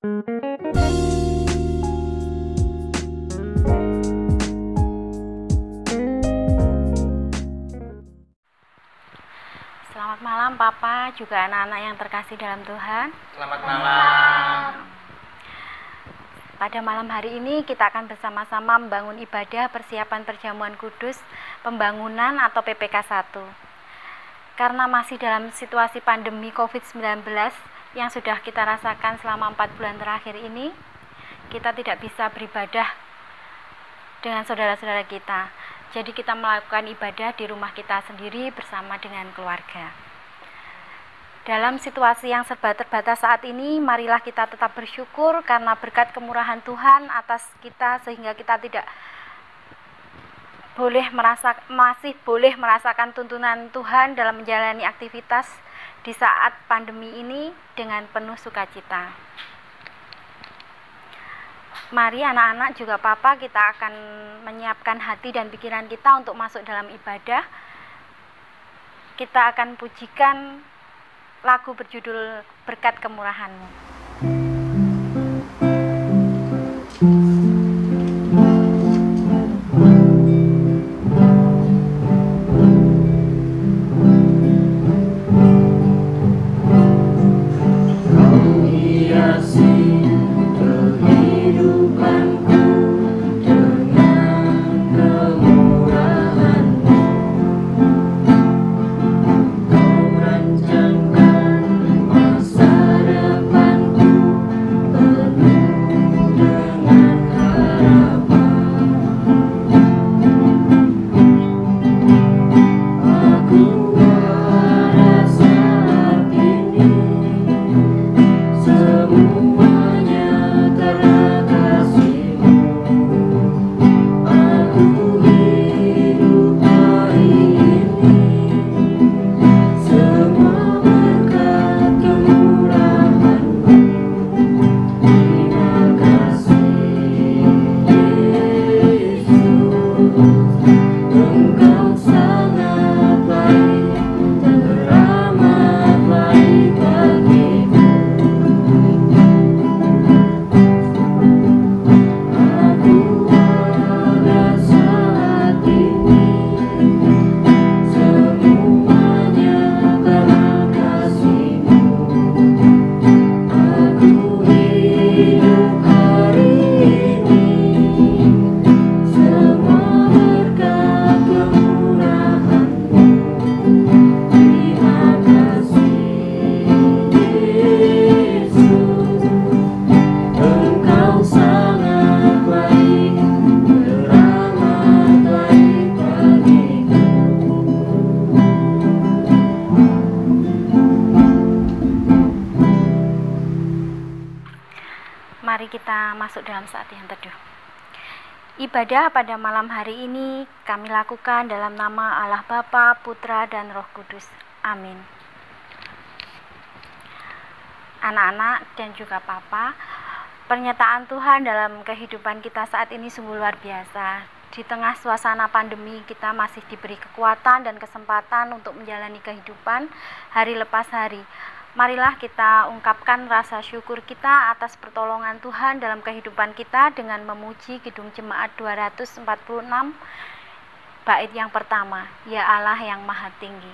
Selamat malam Papa, juga anak-anak yang terkasih dalam Tuhan. Selamat malam. Pada malam hari ini kita akan bersama-sama membangun ibadah persiapan perjamuan kudus pembangunan atau PPK 1. Karena masih dalam situasi pandemi COVID-19 yang sudah kita rasakan selama 4 bulan terakhir ini, kita tidak bisa beribadah dengan saudara-saudara kita. Jadi kita melakukan ibadah di rumah kita sendiri bersama dengan keluarga. Dalam situasi yang serba terbatas saat ini, marilah kita tetap bersyukur karena berkat kemurahan Tuhan atas kita sehingga kita tidak masih boleh merasakan tuntunan Tuhan dalam menjalani aktivitas di saat pandemi ini dengan penuh sukacita. Mari anak-anak juga Papa, kita akan menyiapkan hati dan pikiran kita untuk masuk dalam ibadah. Kita akan pujikan lagu berjudul Berkat Kemurahan-Mu. Mari kita masuk dalam saat yang teduh. Ibadah pada malam hari ini kami lakukan dalam nama Allah Bapa, Putra, dan Roh Kudus. Amin. Anak-anak dan juga Papa, pernyataan Tuhan dalam kehidupan kita saat ini sungguh luar biasa. Di tengah suasana pandemi, kita masih diberi kekuatan dan kesempatan untuk menjalani kehidupan hari lepas hari. Marilah kita ungkapkan rasa syukur kita atas pertolongan Tuhan dalam kehidupan kita dengan memuji Kidung Jemaat 246 bait yang pertama, Ya Allah yang Maha Tinggi.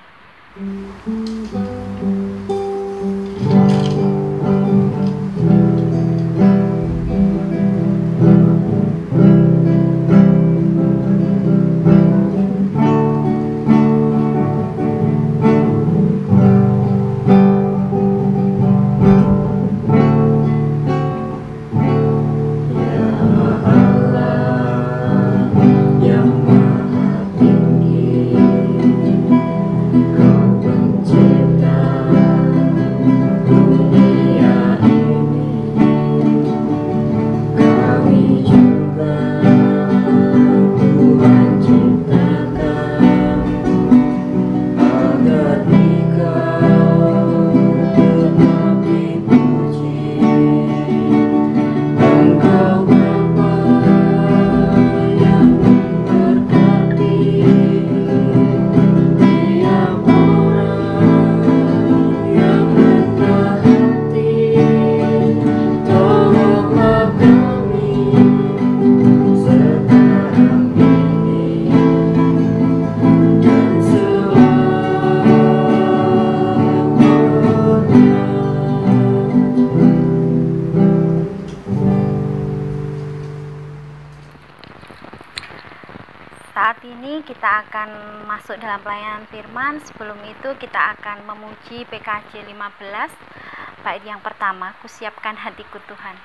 Kau pencipta ini kita akan masuk dalam pelayanan firman. Sebelum itu kita akan memuji PKJ 15 bait yang pertama, Kusiapkan hatiku Tuhan.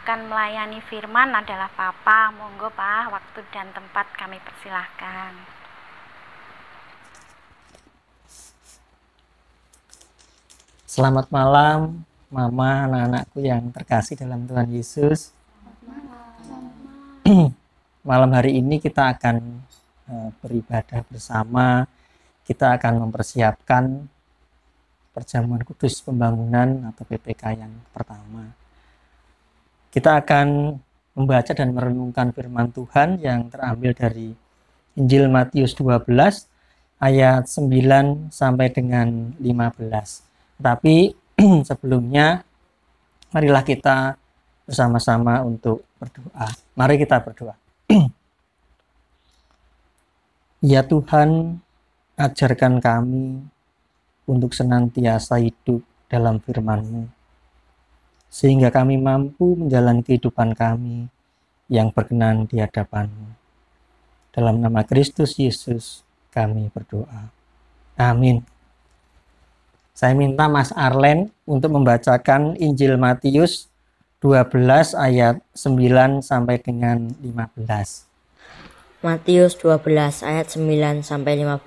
Melayani firman adalah Papa. Monggo Pak, waktu dan tempat kami persilahkan. Selamat malam Mama, anak-anakku yang terkasih dalam Tuhan Yesus. Malam hari ini kita akan beribadah bersama. Kita akan mempersiapkan perjamuan kudus pembangunan atau PPK yang pertama. Kita akan membaca dan merenungkan firman Tuhan yang terambil dari Injil Matius 12 ayat 9 sampai dengan 15. Tapi sebelumnya marilah kita bersama-sama untuk berdoa. Mari kita berdoa. Ya Tuhan, ajarkan kami untuk senantiasa hidup dalam firman-Mu, sehingga kami mampu menjalani kehidupan kami yang berkenan di hadapan-Mu. Dalam nama Kristus Yesus kami berdoa. Amin. Saya minta Mas Arlen untuk membacakan Injil Matius 12 ayat 9 sampai dengan 15. Matius 12 ayat 9 sampai 15.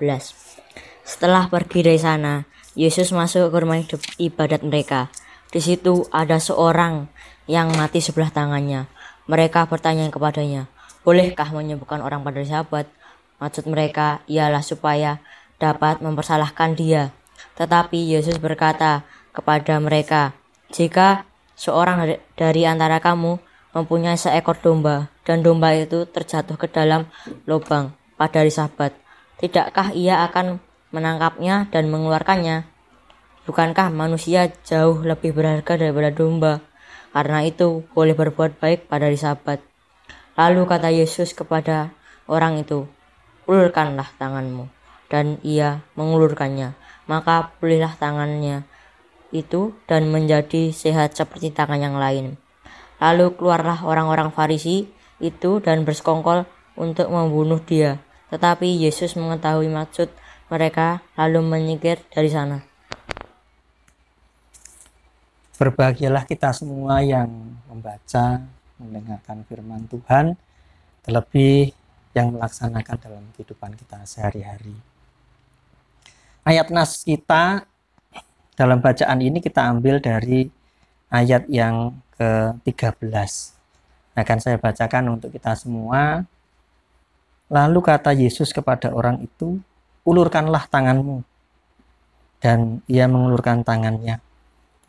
Setelah pergi dari sana, Yesus masuk ke rumah ibadat mereka. Di situ ada seorang yang mati sebelah tangannya. Mereka bertanya kepadanya, "Bolehkah menyembuhkan orang pada Sabat?" Maksud mereka ialah supaya dapat mempersalahkan dia. Tetapi Yesus berkata kepada mereka, "Jika seorang dari antara kamu mempunyai seekor domba, dan domba itu terjatuh ke dalam lubang pada hari Sabat, tidakkah ia akan menangkapnya dan mengeluarkannya? Bukankah manusia jauh lebih berharga daripada domba? Karena itu boleh berbuat baik pada hari Sabat." Lalu kata Yesus kepada orang itu, "Ulurkanlah tanganmu." Dan ia mengulurkannya. Maka pulihlah tangannya itu dan menjadi sehat seperti tangan yang lain. Lalu keluarlah orang-orang Farisi itu dan bersekongkol untuk membunuh dia. Tetapi Yesus mengetahui maksud mereka lalu menyingkir dari sana. Berbahagialah kita semua yang membaca, mendengarkan firman Tuhan, terlebih yang melaksanakan dalam kehidupan kita sehari-hari. Ayat nas kita dalam bacaan ini kita ambil dari ayat yang ke-13. Akan saya bacakan untuk kita semua. Lalu kata Yesus kepada orang itu, ulurkanlah tanganmu. Dan ia mengulurkan tangannya.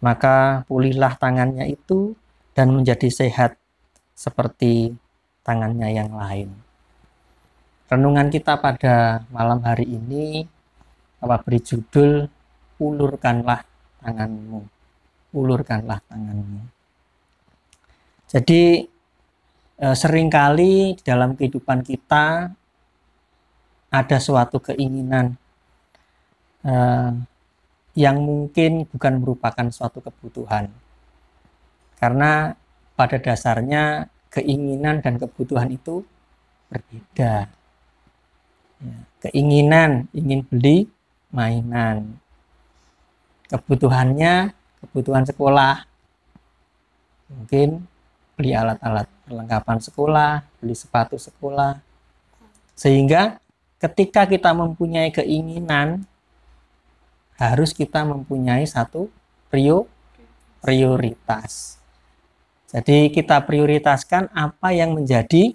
Maka pulihlah tangannya itu dan menjadi sehat seperti tangannya yang lain. Renungan kita pada malam hari ini beri judul ulurkanlah tanganmu. Ulurkanlah tanganmu. Jadi seringkali di dalam kehidupan kita ada suatu keinginan yang mungkin bukan merupakan suatu kebutuhan. Karena pada dasarnya keinginan dan kebutuhan itu berbeda. Ya, keinginan ingin beli mainan. Kebutuhannya kebutuhan sekolah. Mungkin beli alat-alat perlengkapan sekolah, beli sepatu sekolah. Sehingga ketika kita mempunyai keinginan, harus kita mempunyai satu prioritas. Jadi kita prioritaskan apa yang menjadi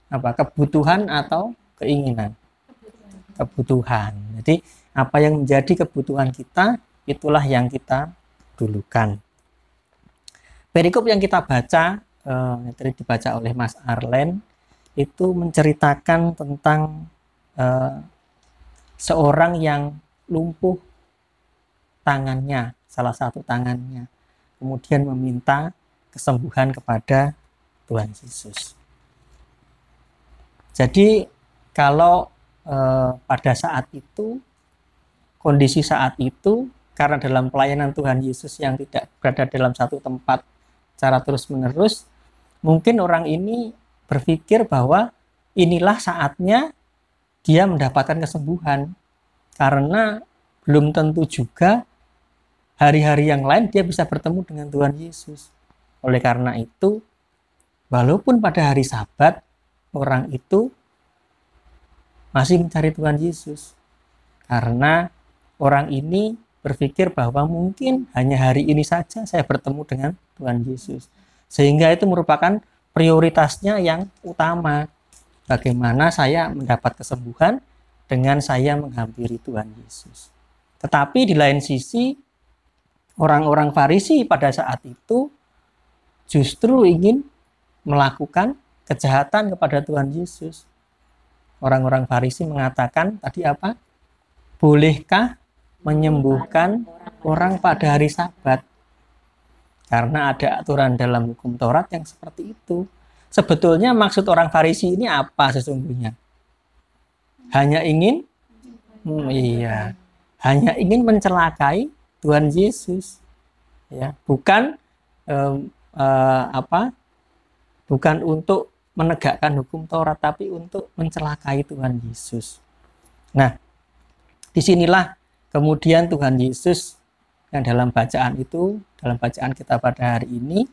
kebutuhan atau keinginan. Kebutuhan. Jadi apa yang menjadi kebutuhan kita, itulah yang kita dulukan. Perikop yang kita baca, tadi dibaca oleh Mas Arlen, itu menceritakan tentang seorang yang lumpuh tangannya, salah satu tangannya, kemudian meminta kesembuhan kepada Tuhan Yesus. Jadi kalau pada saat itu, kondisi saat itu, karena dalam pelayanan Tuhan Yesus yang tidak berada dalam satu tempat secara terus-menerus, mungkin orang ini berpikir bahwa inilah saatnya dia mendapatkan kesembuhan, karena belum tentu juga hari-hari yang lain dia bisa bertemu dengan Tuhan Yesus. Oleh karena itu, walaupun pada hari Sabat, orang itu masih mencari Tuhan Yesus. Karena orang ini berpikir bahwa mungkin hanya hari ini saja saya bertemu dengan Tuhan Yesus. Sehingga itu merupakan prioritasnya yang utama. Bagaimana saya mendapat kesembuhan dengan saya menghampiri Tuhan Yesus. Tetapi di lain sisi, orang-orang Farisi pada saat itu justru ingin melakukan kejahatan kepada Tuhan Yesus. Orang-orang Farisi mengatakan tadi apa? Bolehkah menyembuhkan orang pada hari Sabat? Karena ada aturan dalam hukum Taurat yang seperti itu. Sebetulnya maksud orang Farisi ini apa sesungguhnya? Hanya ingin hanya ingin mencelakai Tuhan Yesus, ya, bukan bukan untuk menegakkan hukum Taurat, tapi untuk mencelakai Tuhan Yesus. Nah, disinilah kemudian Tuhan Yesus yang dalam bacaan itu, dalam bacaan kita pada hari ini,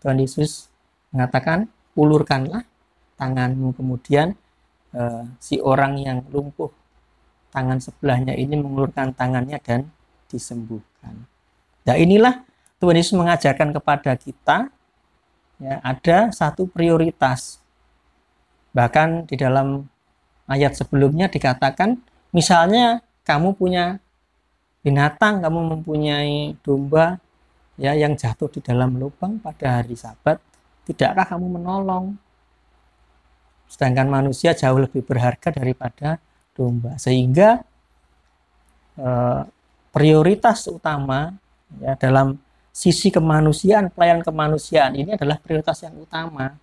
Tuhan Yesus mengatakan, ulurkanlah tanganmu. Kemudian si orang yang lumpuh tangan sebelahnya ini mengulurkan tangannya dan disembuhkan. Nah, inilah Tuhan Yesus mengajarkan kepada kita, ya, ada satu prioritas. Bahkan di dalam ayat sebelumnya dikatakan, misalnya kamu punya binatang, kamu mempunyai domba, ya, yang jatuh di dalam lubang pada hari Sabat, tidakkah kamu menolong? Sedangkan manusia jauh lebih berharga daripada domba. Sehingga prioritas utama, ya, dalam sisi kemanusiaan, pelayanan kemanusiaan ini adalah prioritas yang utama.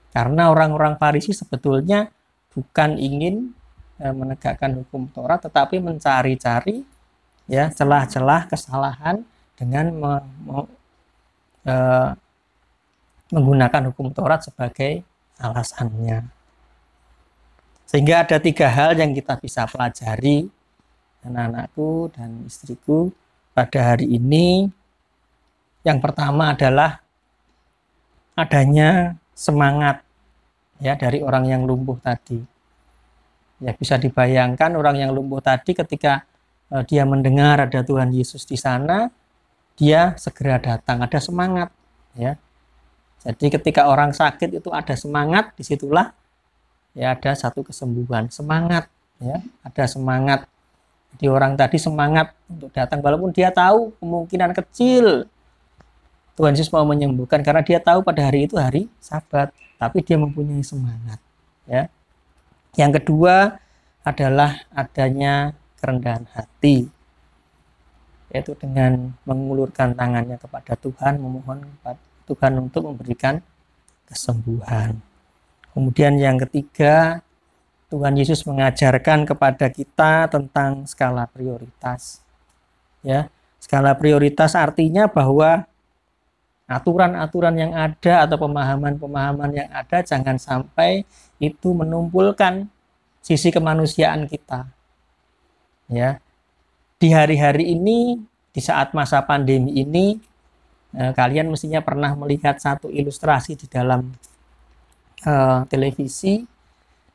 Karena orang-orang Farisi sebetulnya bukan ingin menegakkan hukum Taurat, tetapi mencari-cari, ya, celah-celah kesalahan dengan menggunakan hukum Taurat sebagai alasannya. Sehingga ada 3 hal yang kita bisa pelajari anak-anakku dan istriku pada hari ini. Yang pertama adalah adanya semangat ya dari orang yang lumpuh tadi. Ya, bisa dibayangkan orang yang lumpuh tadi ketika dia mendengar ada Tuhan Yesus di sana, dia segera datang, ada semangat ya. Jadi ketika orang sakit itu ada semangat, disitulah ya ada satu kesembuhan, semangat ya, ada semangat. Jadi orang tadi semangat untuk datang walaupun dia tahu kemungkinan kecil Tuhan Yesus mau menyembuhkan karena dia tahu pada hari itu hari Sabat, tapi dia mempunyai semangat ya. Yang kedua adalah adanya kerendahan hati, yaitu dengan mengulurkan tangannya kepada Tuhan, memohon kepada Tuhan untuk memberikan kesembuhan. Kemudian yang ketiga, Tuhan Yesus mengajarkan kepada kita tentang skala prioritas. Ya, skala prioritas artinya bahwa aturan-aturan yang ada atau pemahaman-pemahaman yang ada jangan sampai itu menumpulkan sisi kemanusiaan kita. Ya. Di hari-hari ini, di saat masa pandemi ini, kalian mestinya pernah melihat satu ilustrasi di dalam televisi.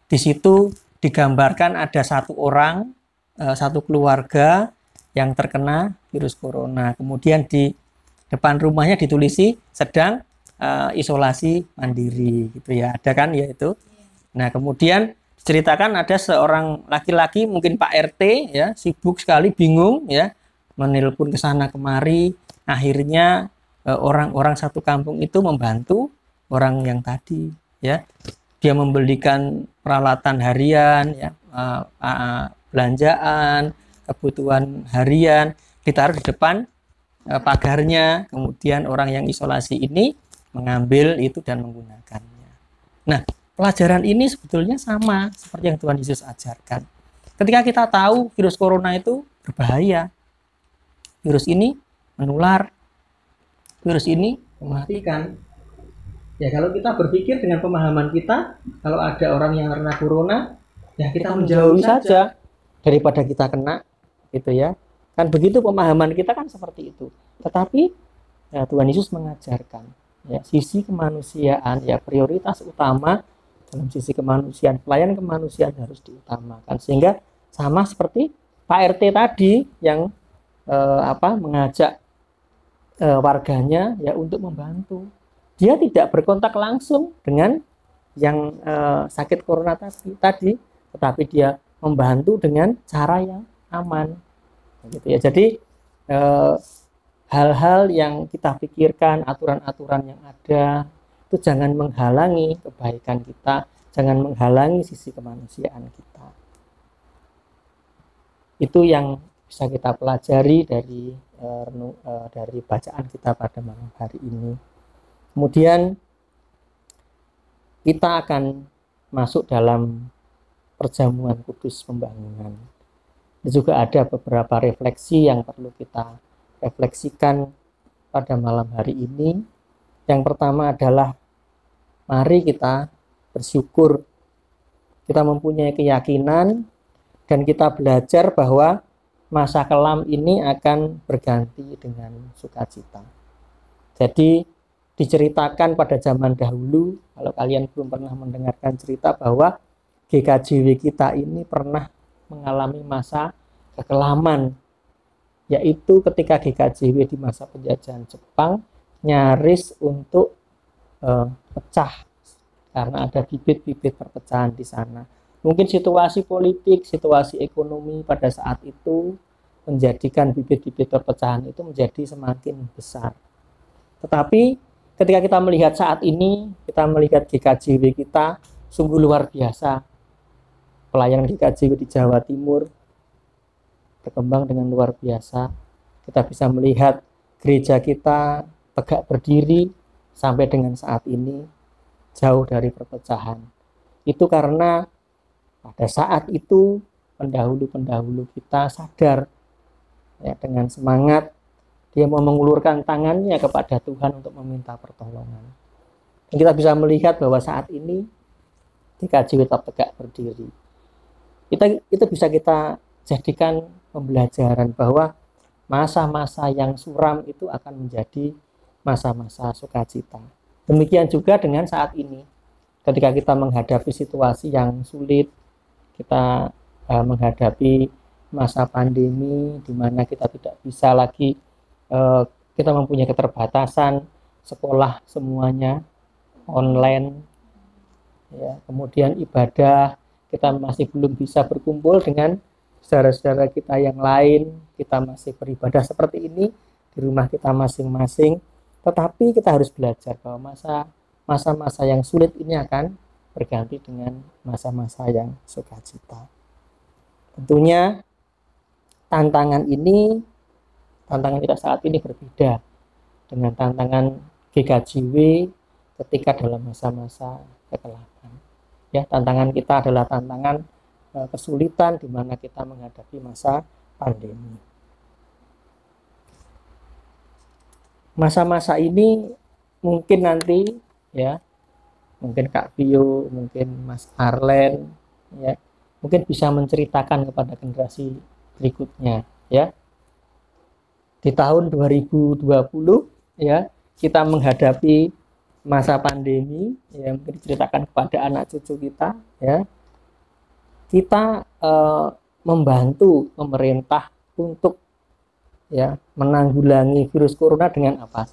Di situ digambarkan ada satu orang, satu keluarga yang terkena virus corona. Kemudian di depan rumahnya ditulisi sedang isolasi mandiri gitu ya. Ada kan ya itu. Nah, kemudian diceritakan ada seorang laki-laki mungkin Pak RT ya, sibuk sekali, bingung ya, menelpon ke sana kemari. Akhirnya orang-orang satu kampung itu membantu orang yang tadi ya. Dia membelikan peralatan harian ya, belanjaan, kebutuhan harian ditaruh di depan pagarnya, kemudian orang yang isolasi ini mengambil itu dan menggunakannya. Nah, pelajaran ini sebetulnya sama seperti yang Tuhan Yesus ajarkan. Ketika kita tahu virus corona itu berbahaya, virus ini menular, virus ini mematikan. Ya, kalau kita berpikir dengan pemahaman kita, kalau ada orang yang kena corona, ya kita menjauhi saja daripada kita kena, gitu ya. Kan begitu pemahaman kita kan seperti itu. Tetapi ya, Tuhan Yesus mengajarkan ya, sisi kemanusiaan ya prioritas utama dalam sisi kemanusiaan, pelayanan kemanusiaan harus diutamakan. Sehingga sama seperti Pak RT tadi yang mengajak warganya ya untuk membantu. Dia tidak berkontak langsung dengan yang sakit corona tadi, tetapi dia membantu dengan cara yang aman. Gitu ya. Jadi hal-hal yang kita pikirkan, aturan-aturan yang ada itu jangan menghalangi kebaikan kita, jangan menghalangi sisi kemanusiaan kita. Itu yang bisa kita pelajari dari bacaan kita pada malam hari ini. Kemudian kita akan masuk dalam perjamuan kudus pembangunan. Juga ada beberapa refleksi yang perlu kita refleksikan pada malam hari ini. Yang pertama adalah mari kita bersyukur. Kita mempunyai keyakinan dan kita belajar bahwa masa kelam ini akan berganti dengan sukacita. Jadi diceritakan pada zaman dahulu, kalau kalian belum pernah mendengarkan cerita bahwa GKJW kita ini pernah mengalami masa kekelaman, yaitu ketika GKJW di masa penjajahan Jepang nyaris untuk pecah karena ada bibit-bibit perpecahan di sana. Mungkin situasi politik, situasi ekonomi pada saat itu menjadikan bibit-bibit perpecahan itu menjadi semakin besar. Tetapi ketika kita melihat saat ini, kita melihat GKJW kita sungguh luar biasa. Pelayanan GKJW di Jawa Timur berkembang dengan luar biasa. Kita bisa melihat gereja kita tegak berdiri sampai dengan saat ini, jauh dari perpecahan. Itu karena pada saat itu pendahulu-pendahulu kita sadar ya, dengan semangat dia mau mengulurkan tangannya kepada Tuhan untuk meminta pertolongan. Dan kita bisa melihat bahwa saat ini GKJW tetap tegak berdiri. Itu bisa kita jadikan pembelajaran bahwa masa-masa yang suram itu akan menjadi masa-masa sukacita. Demikian juga dengan saat ini. Ketika kita menghadapi situasi yang sulit, kita menghadapi masa pandemi di mana kita tidak bisa lagi, kita mempunyai keterbatasan, sekolah semuanya online, ya, kemudian ibadah, kita masih belum bisa berkumpul dengan saudara-saudara kita yang lain, kita masih beribadah seperti ini di rumah kita masing-masing. Tetapi kita harus belajar bahwa masa-masa yang sulit ini akan berganti dengan masa-masa yang sukacita. Tentunya tantangan kita saat ini berbeda dengan tantangan GKJW ketika dalam masa-masa kegelapan. Ya, tantangan kita adalah tantangan kesulitan di mana kita menghadapi masa pandemi. Masa-masa ini mungkin nanti, ya, mungkin Kak Pio, mungkin Mas Arlen, ya, mungkin bisa menceritakan kepada generasi berikutnya, ya. Di tahun 2020, ya, kita menghadapi masa pandemi, ya, mungkin diceritakan kepada anak cucu kita, ya. Kita membantu pemerintah untuk, ya, menanggulangi virus corona dengan apa?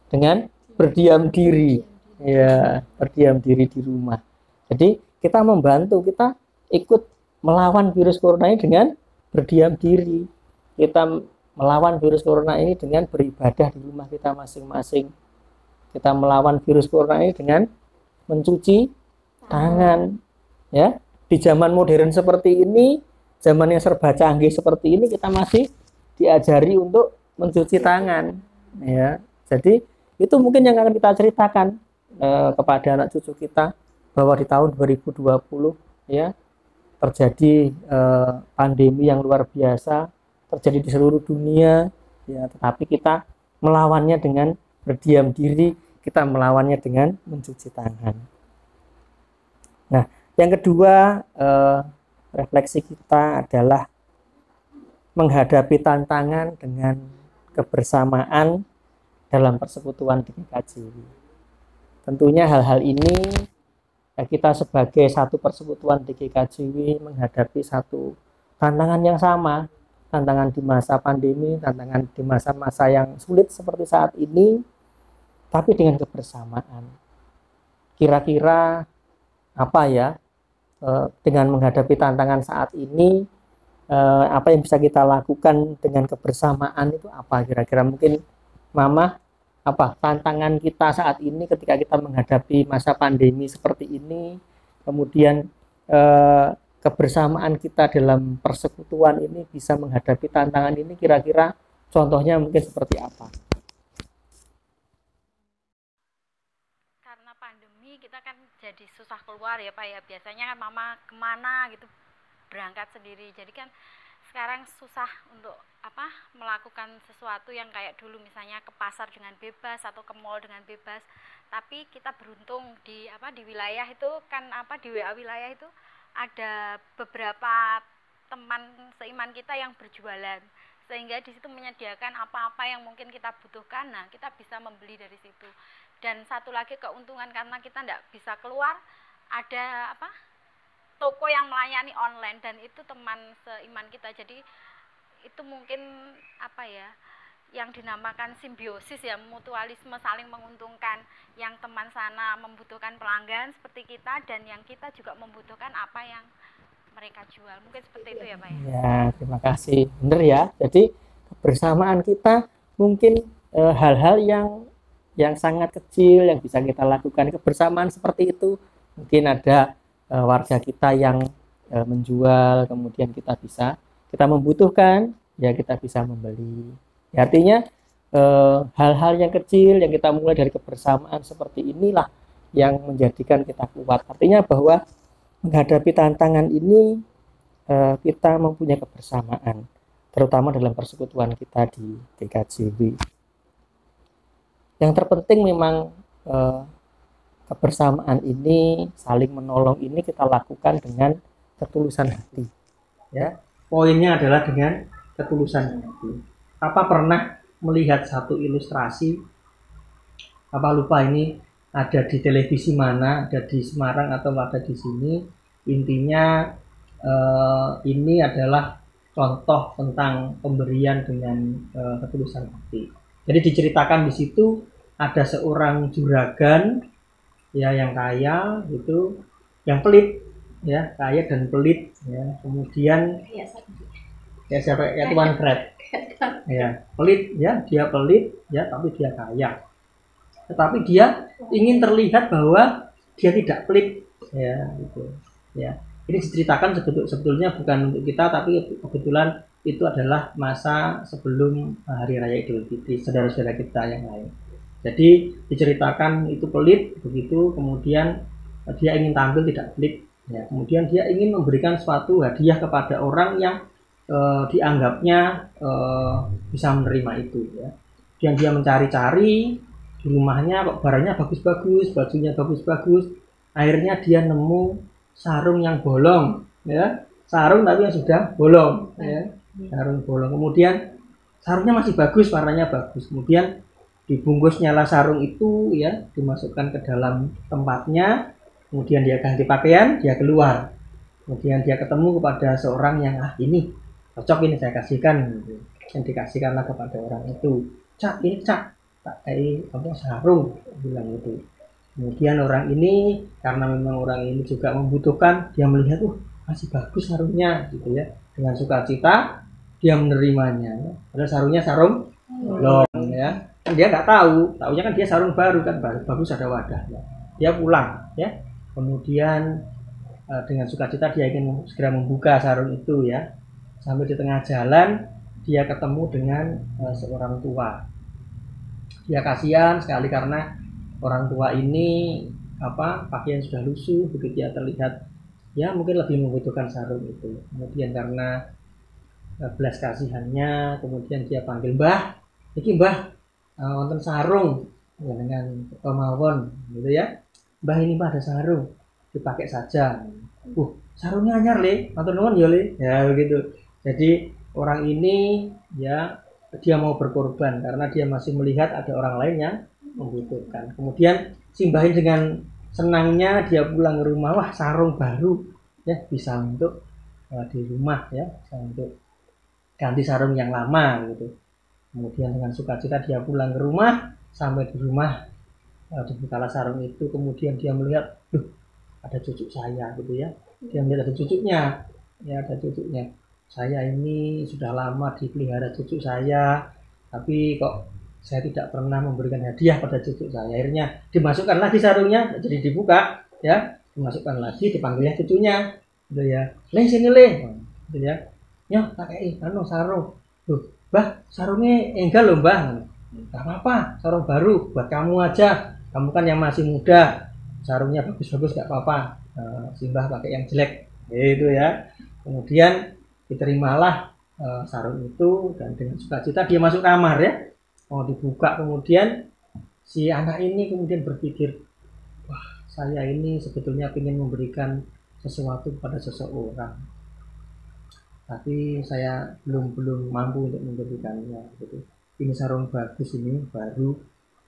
Dengan berdiam diri, ya, berdiam diri di rumah. Jadi kita membantu, kita ikut melawan virus corona ini dengan berdiam diri. Kita melawan virus corona ini dengan beribadah di rumah kita masing-masing. Kita melawan virus corona ini dengan mencuci tangan, ya. Di zaman modern seperti ini, zaman yang serba canggih seperti ini, kita masih diajari untuk mencuci tangan, ya. Jadi itu mungkin yang akan kita ceritakan kepada anak cucu kita, bahwa di tahun 2020, ya, terjadi pandemi yang luar biasa, terjadi di seluruh dunia, ya, tetapi kita melawannya dengan berdiam diri, kita melawannya dengan mencuci tangan. Nah, yang kedua, refleksi kita adalah menghadapi tantangan dengan kebersamaan dalam persekutuan di GKJW. Tentunya hal-hal ini, ya, kita sebagai satu persekutuan di GKJW menghadapi satu tantangan yang sama, tantangan di masa pandemi, tantangan di masa-masa yang sulit seperti saat ini, tapi dengan kebersamaan. Kira-kira apa, ya, dengan menghadapi tantangan saat ini, apa yang bisa kita lakukan dengan kebersamaan itu apa kira-kira? Mungkin Mama, apa tantangan kita saat ini ketika kita menghadapi masa pandemi seperti ini, kemudian kebersamaan kita dalam persekutuan ini bisa menghadapi tantangan ini, kira-kira contohnya mungkin seperti apa? Karena pandemi kita kan jadi susah keluar, ya Pak, ya. Biasanya kan Mama kemana gitu berangkat sendiri, jadi kan sekarang susah untuk melakukan sesuatu yang kayak dulu, misalnya ke pasar dengan bebas atau ke mall dengan bebas. Tapi kita beruntung di wilayah itu kan, di WA wilayah itu ada beberapa teman seiman kita yang berjualan, sehingga di situ menyediakan apa-apa yang mungkin kita butuhkan. Nah, kita bisa membeli dari situ. Dan satu lagi keuntungan, karena kita tidak bisa keluar, ada toko yang melayani online, dan itu teman seiman kita. Jadi itu mungkin yang dinamakan simbiosis, ya, mutualisme, saling menguntungkan. Yang teman sana membutuhkan pelanggan seperti kita, dan yang kita juga membutuhkan apa yang mereka jual. Mungkin seperti itu, ya Pak, ya. Ya, terima kasih. Benar, ya. Jadi kebersamaan kita mungkin hal-hal yang sangat kecil yang bisa kita lakukan. Kebersamaan seperti itu, mungkin ada warga kita yang menjual, kemudian kita membutuhkan, ya, kita bisa membeli. Ya, artinya hal-hal yang kecil yang kita mulai dari kebersamaan seperti inilah yang menjadikan kita kuat. Artinya bahwa menghadapi tantangan ini kita mempunyai kebersamaan, terutama dalam persekutuan kita di GKJW. Yang terpenting memang kebersamaan ini, saling menolong ini kita lakukan dengan ketulusan hati. Ya, poinnya adalah dengan ketulusan hati. Apa pernah melihat satu ilustrasi, apa lupa ini ada di televisi mana, ada di Semarang atau ada di sini, intinya ini adalah contoh tentang pemberian dengan ketulusan hati. Jadi diceritakan di situ ada seorang juragan ya yang kaya gitu, yang pelit ya, kaya dan pelit ya. Kemudian ya siapa ya, Tuan Fred ya, pelit ya, dia pelit ya, tapi dia kaya. Tetapi dia ingin terlihat bahwa dia tidak pelit ya gitu ya. Ini diceritakan sebetulnya bukan untuk kita, tapi kebetulan itu adalah masa sebelum hari raya Idul Fitri, saudara-saudara kita yang lain. Jadi diceritakan itu pelit begitu, kemudian dia ingin tampil tidak pelit ya. Kemudian dia ingin memberikan suatu hadiah kepada orang yang dianggapnya bisa menerima itu ya. Dan dia mencari-cari di rumahnya, kok barangnya bagus-bagus, bajunya bagus-bagus. Akhirnya dia nemu sarung yang bolong ya, sarung tapi yang sudah bolong ya, sarung bolong. Kemudian sarungnya masih bagus, warnanya bagus. Kemudian dibungkus nyala sarung itu ya, dimasukkan ke dalam tempatnya. Kemudian dia ganti pakaian, dia keluar. Kemudian dia ketemu kepada seorang yang ini cocok, ini saya kasihkan gitu. Yang dikasihkanlah kepada orang itu, Cak, ini Cak, pakai sarung, bilang gitu. Kemudian orang ini, karena memang orang ini juga membutuhkan, dia melihat, masih bagus sarungnya gitu ya. Dengan sukacita dia menerimanya. Padahal sarungnya sarung bolong ya. Kan dia nggak tahu, taunya kan dia sarung baru kan, bagus ada wadahnya. Dia pulang ya. Kemudian dengan sukacita dia ingin segera membuka sarung itu ya. Sampai di tengah jalan dia ketemu dengan seorang tua. Dia kasihan sekali karena orang tua ini pakaian sudah lusuh, begitu dia terlihat ya mungkin lebih membutuhkan sarung itu. Kemudian karena belas kasihannya, kemudian dia panggil, Mbah, iki Mbah, wonten sarung ya, dengan kemauan gitu ya. Mbah, ini Mbah ada sarung, dipakai saja. Sarungnya anyar le, matur nuwun ya le, ya begitu. Jadi orang ini ya dia mau berkorban karena dia masih melihat ada orang lain yang membutuhkan. Kemudian simbahin dengan senangnya dia pulang ke rumah, wah sarung baru ya, bisa untuk di rumah ya, bisa untuk ganti sarung yang lama gitu. Kemudian dengan sukacita dia pulang ke rumah, sampai di rumah dibukalah sarung itu. Kemudian dia melihat, ada cucu saya gitu ya, dia melihat ada cucunya ya, ada cucunya. Saya ini sudah lama dipelihara cucu saya, tapi kok saya tidak pernah memberikan hadiah pada cucu saya. Akhirnya dimasukkan lagi sarungnya, jadi dibuka ya, dimasukkan lagi, dipanggilnya cucunya gitu ya, le sini le gitu ya, nyo pakai sarung. Mbah, sarungnya enggak loh Mbah. Gak apa-apa, sarung baru buat kamu aja, kamu kan yang masih muda, sarungnya bagus-bagus gak apa-apa, si Mbah pakai yang jelek gitu ya. Kemudian diterimalah sarung itu, dan dengan sukacita dia masuk kamar ya, mau dibuka. Kemudian si anak ini kemudian berpikir, wah saya ini sebetulnya ingin memberikan sesuatu kepada seseorang, tapi saya belum mampu untuk memberikannya gitu. Ini sarung bagus, ini baru,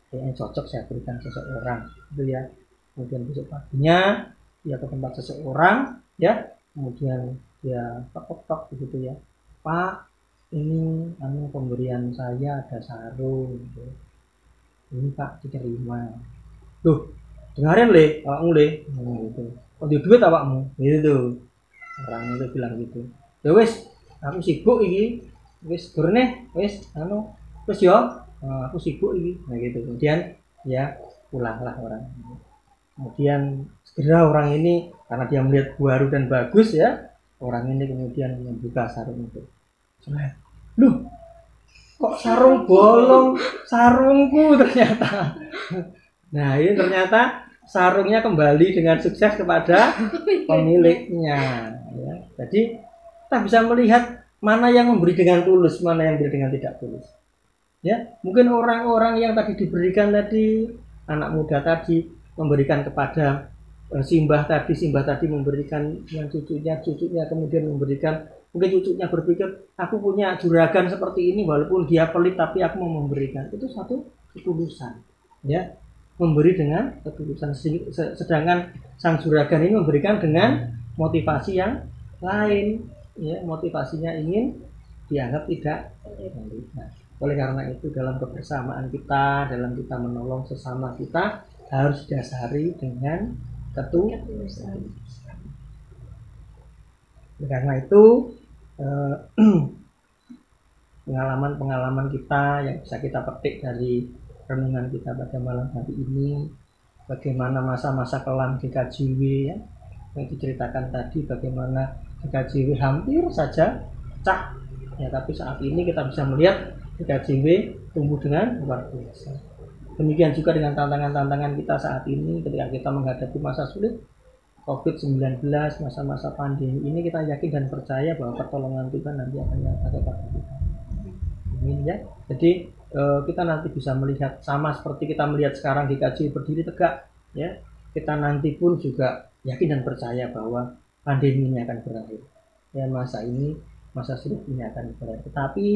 kayaknya cocok saya berikan seseorang gitu ya. Kemudian besok paginya dia ke tempat seseorang ya, kemudian dia tok begitu ya, Pak, ini pemberian saya ada sarung gitu. Ini Pak diterima. Loh, dengarin le, awakmu le gitu. Kok di duit awakmu gitu. Orang itu bilang gitu. Ya wis, aku sibuk iki. Wis durne, wis wis yo, aku sibuk iki. Nah gitu. Kemudian ya pulanglah orang. Kemudian segera orang ini, karena dia melihat baru dan bagus ya, orang ini kemudian membuka sarung itu. Loh, kok sarung bolong, sarungku ternyata. Nah ini ternyata sarungnya kembali dengan sukses kepada pemiliknya ya. Jadi kita bisa melihat mana yang memberi dengan tulus, mana yang memberi dengan tidak tulus ya. Mungkin orang-orang yang tadi diberikan tadi, anak muda tadi memberikan kepada Simbah tadi memberikan yang cucunya kemudian memberikan, mungkin cucunya berpikir aku punya juragan seperti ini walaupun dia pelit tapi aku mau memberikan. Itu satu ketulusan, ya, memberi dengan ketulusan. Sedangkan sang juragan ini memberikan dengan motivasi yang lain, ya, motivasinya ingin dianggap tidak pelit. Nah, oleh karena itu dalam kebersamaan kita, dalam kita menolong sesama kita harus didasari dengan ketulusan. Karena itu pengalaman kita yang bisa kita petik dari renungan kita pada malam hari ini, bagaimana masa-masa kelam GKJW, ya, yang diceritakan tadi, bagaimana GKJW hampir saja pecah, ya, tapi saat ini kita bisa melihat GKJW tumbuh dengan luar biasa. Demikian juga dengan tantangan-tantangan kita saat ini ketika kita menghadapi masa sulit COVID-19, masa-masa pandemi ini, kita yakin dan percaya bahwa pertolongan Tuhan nanti akan ada pada kita. Amin, ya. Jadi kita nanti bisa melihat sama seperti kita melihat sekarang GKJ berdiri tegak, ya. Kita nanti pun juga yakin dan percaya bahwa pandemi ini akan berakhir. Ya, masa sulit ini akan berakhir. Tetapi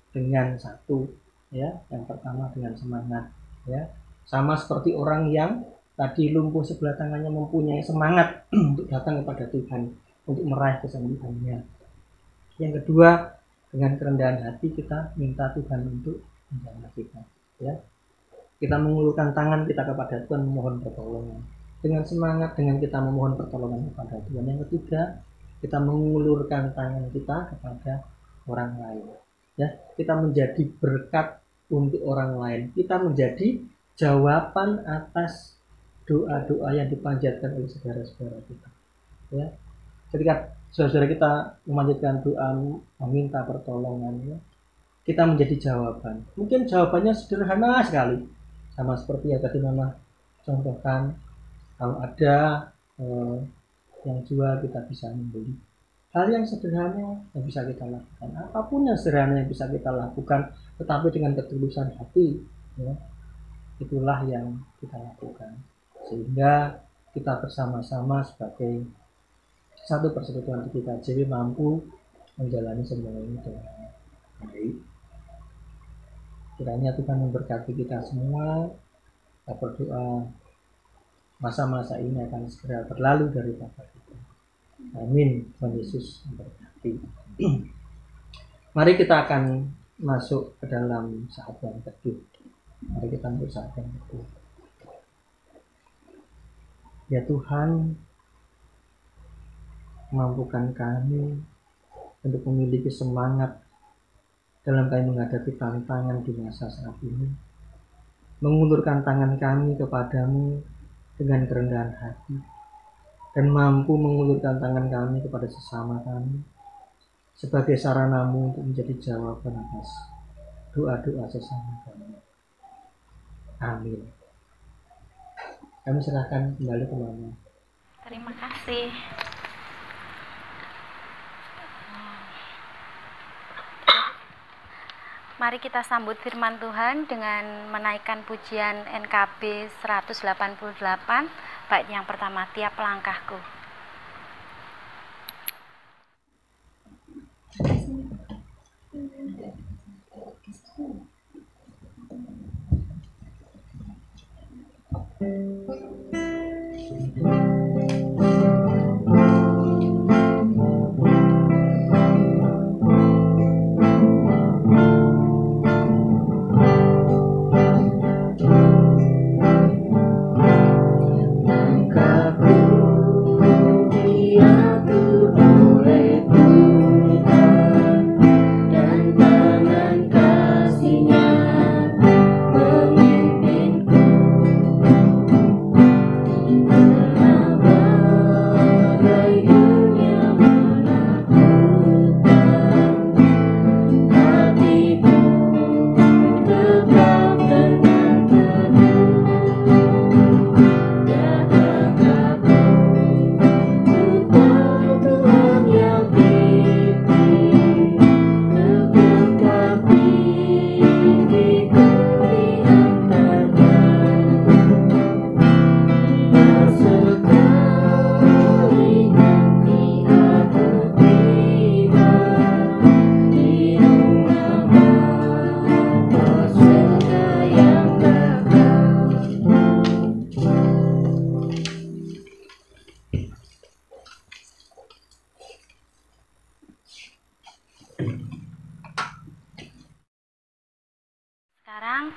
dengan satu, ya, yang pertama dengan semangat, ya, sama seperti orang yang tadi lumpuh sebelah tangannya mempunyai semangat untuk datang kepada Tuhan untuk meraih kesembuhannya. Yang kedua, dengan kerendahan hati kita minta Tuhan untuk menjamah kita, ya. Kita mengulurkan tangan kita kepada Tuhan memohon pertolongan. Dengan semangat, dengan kita memohon pertolongan kepada Tuhan. Yang ketiga, kita mengulurkan tangan kita kepada orang lain, ya. Kita menjadi berkat untuk orang lain. Kita menjadi jawaban atas doa-doa yang dipanjatkan oleh saudara-saudara kita, ya. Ketika saudara-saudara kita memanjatkan doa meminta pertolongan, ya, kita menjadi jawaban. Mungkin jawabannya sederhana sekali, sama seperti yang tadi Mama contohkan, kalau ada yang jual kita bisa membeli. Hal yang sederhana yang bisa kita lakukan, apapun yang sederhana yang bisa kita lakukan, tetapi dengan ketulusan hati, ya, itulah yang kita lakukan, sehingga kita bersama-sama sebagai satu persekutuan di GKJW mampu menjalani semua ini dengan baik. Kiranya Tuhan memberkati kita semua. Kita berdoa masa-masa ini akan segera berlalu daripada kita. Amin. Tuhan Yesus memberkati. Mari kita akan masuk ke dalam saat yang teduh. Mari kita masuk saat yang teduh. Ya Tuhan, mampukan kami untuk memiliki semangat dalam kami menghadapi tantangan di masa saat ini. Mengulurkan tangan kami kepadamu dengan kerendahan hati, dan mampu mengulurkan tangan kami kepada sesama kami sebagai saranamu untuk menjadi jawaban atas doa-doa sesama kami. Amin. Kami serahkan kembali ke Mama. Terima kasih. Mari kita sambut firman Tuhan dengan menaikkan pujian NKB 188, bait yang pertama, tiap langkahku.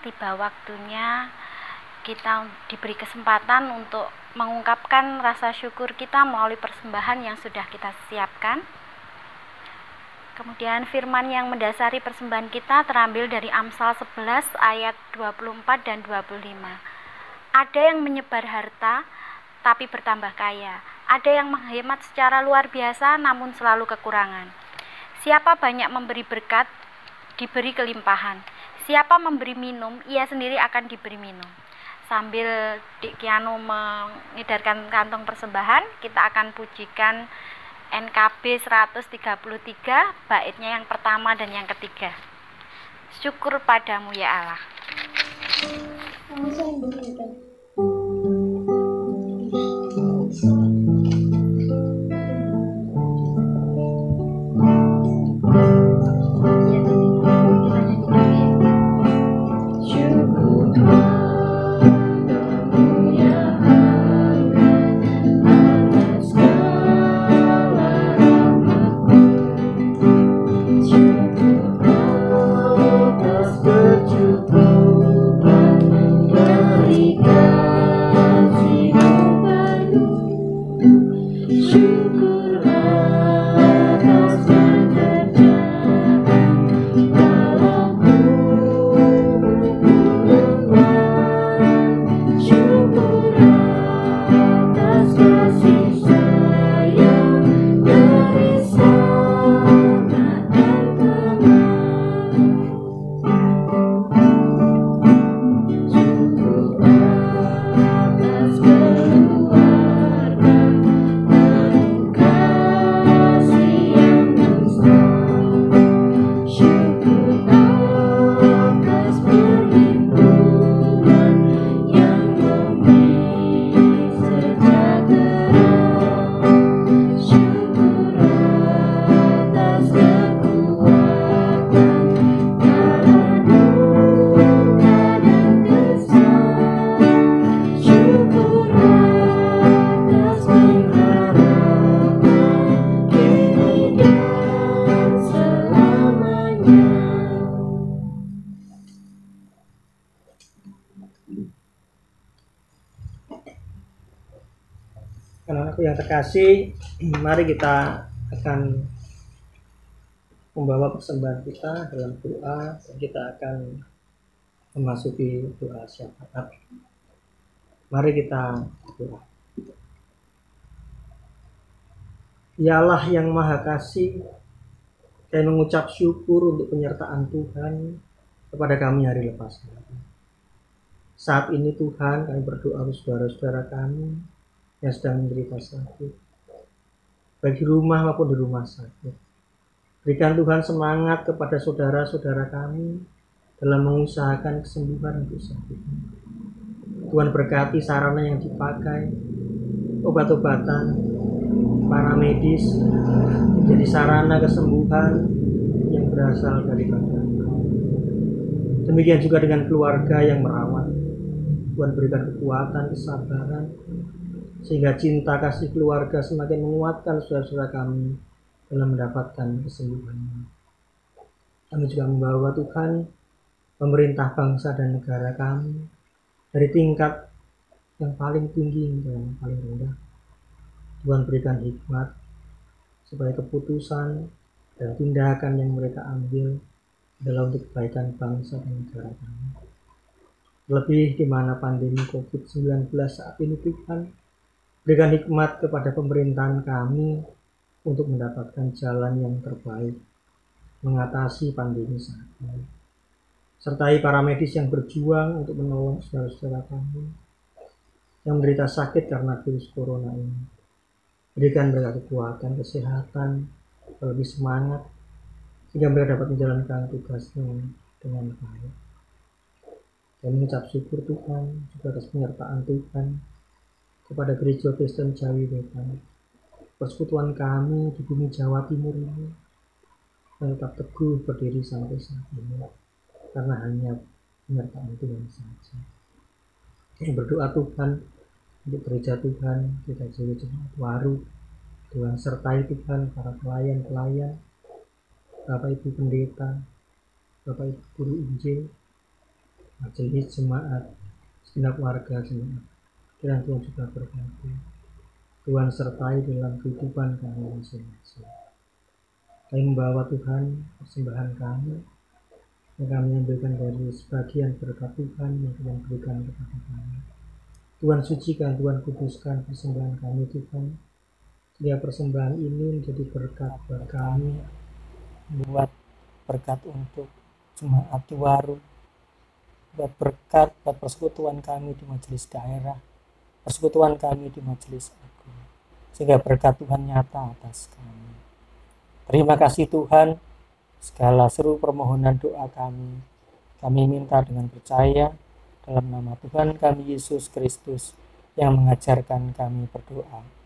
tiba waktunya kita diberi kesempatan untuk mengungkapkan rasa syukur kita melalui persembahan yang sudah kita siapkan. Kemudian firman yang mendasari persembahan kita terambil dari Amsal 11 ayat 24 dan 25. Ada yang menyebar harta tapi bertambah kaya. Ada yang menghemat secara luar biasa namun selalu kekurangan. Siapa banyak memberi berkat, diberi kelimpahan. Siapa memberi minum, ia sendiri akan diberi minum. Sambil Dik Kiano mengedarkan kantong persembahan, kita akan pujikan NKB 133, baitnya yang pertama dan yang ketiga. Syukur padamu ya Allah. Anak-anakku yang terkasih, mari kita akan membawa persembahan kita dalam doa dan kita akan memasuki doa syafaat. Mari kita berdoa. Ya Allah yang Maha Kasih, kami mengucap syukur untuk penyertaan Tuhan kepada kami hari lepas hari. Saat ini Tuhan, kami berdoa untuk saudara-saudara kami yang sedang menderita sakit, baik di rumah maupun di rumah sakit. Berikan Tuhan semangat kepada saudara-saudara kami dalam mengusahakan kesembuhan untuk sakit. Tuhan berkati sarana yang dipakai, obat-obatan, para medis, menjadi sarana kesembuhan yang berasal dari Tuhan. Demikian juga dengan keluarga yang merawat. Tuhan berikan kekuatan, kesabaran, sehingga cinta kasih keluarga semakin menguatkan saudara-saudara kami dalam mendapatkan kesembuhan. Kami juga membawa Tuhan pemerintah bangsa dan negara kami dari tingkat yang paling tinggi hingga yang paling rendah. Tuhan berikan hikmat supaya keputusan dan tindakan yang mereka ambil adalah untuk kebaikan bangsa dan negara kami. Lebih di mana pandemi COVID-19 saat ini, Tuhan berikan hikmat kepada pemerintahan kami untuk mendapatkan jalan yang terbaik mengatasi pandemi saat ini. Sertai para medis yang berjuang untuk menolong saudara-saudara kami yang menderita sakit karena virus corona ini. Berikan mereka kekuatan, kesehatan, lebih semangat, sehingga mereka dapat menjalankan tugasnya dengan baik. Dan mengucap syukur Tuhan juga atas penyertaan Tuhan kepada Gereja Kristen Jawi Wetan, persekutuan kami di bumi Jawa Timur ini, yang tetap teguh berdiri sampai saat ini, karena hanya penyertaan Tuhan saja. Kami berdoa Tuhan untuk gereja Tuhan, kita Jawa Jemaat Waru, Tuhan sertai Tuhan para pelayan-pelayan, Bapak Ibu Pendeta, Bapak Ibu Guru Injil, majelis jemaat, segenap warga jemaat. Kiranya Tuhan juga berkati. Tuhan sertai dalam kehidupan kami masing-masing. Kami membawa Tuhan persembahan kami, yang kami ambilkan dari sebagian berkat Tuhan yang Tuhan berikan kepada kami. Tuhan sucikan, Tuhan kuduskan persembahan kami Tuhan. Sehingga persembahan ini menjadi berkat buat kami, buat berkat untuk jemaat Waru, buat berkat buat persekutuan kami di majelis daerah, persekutuan kami di majelis agung, sehingga berkat Tuhan nyata atas kami. Terima kasih Tuhan, segala seru permohonan doa kami minta dengan percaya dalam nama Tuhan kami Yesus Kristus yang mengajarkan kami berdoa.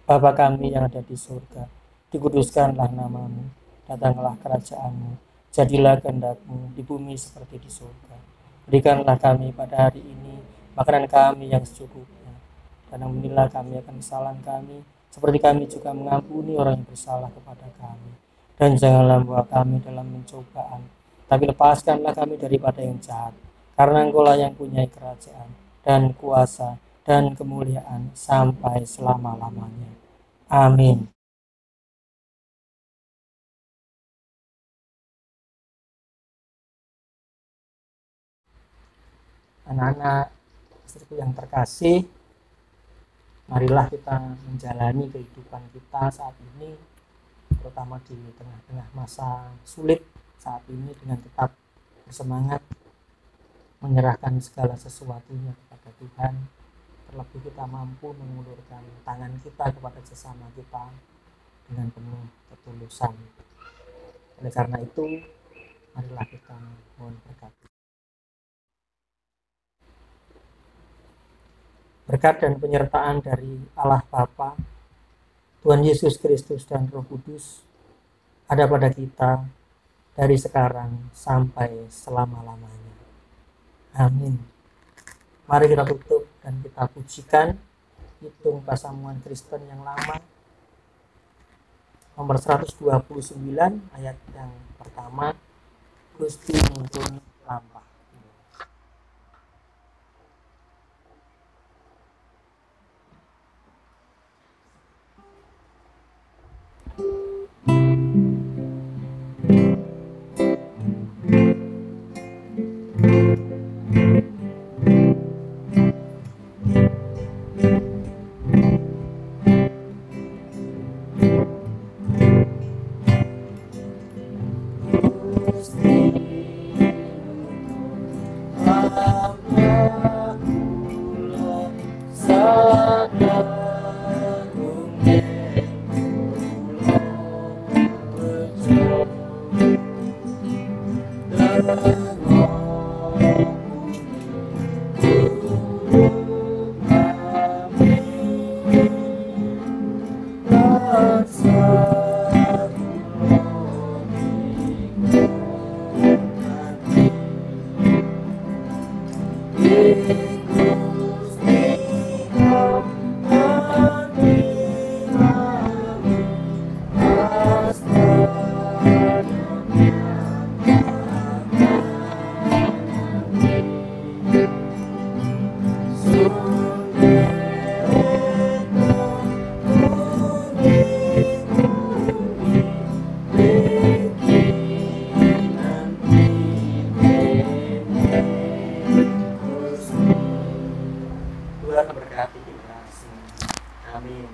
Bapa kami yang ada di surga, dikuduskanlah namamu, datanglah kerajaanmu, jadilah kehendak-mu di bumi seperti di surga. Berikanlah kami pada hari ini makanan kami yang secukupnya, dan ampunilah kami akan kesalahan kami, seperti kami juga mengampuni orang yang bersalah kepada kami. Dan janganlah membawa kami dalam pencobaan, tapi lepaskanlah kami daripada yang jahat, karena Engkau-lah yang punya kerajaan dan kuasa dan kemuliaan sampai selama-lamanya. Amin. Anak-anak istriku yang terkasih, marilah kita menjalani kehidupan kita saat ini, terutama di tengah-tengah masa sulit saat ini, dengan tetap bersemangat menyerahkan segala sesuatunya kepada Tuhan. Terlebih kita mampu mengulurkan tangan kita kepada sesama kita dengan penuh ketulusan. Oleh karena itu, marilah kita mohon berkat. Berkat dan penyertaan dari Allah Bapa, Tuhan Yesus Kristus dan Roh Kudus ada pada kita dari sekarang sampai selama-lamanya. Amin. Mari kita tutup dan kita pujikan hitung pasamuan Kristen yang lama nomor 129 ayat yang pertama, Gusti nuntun lampah. Tuhan memberkati kita semua. Amin.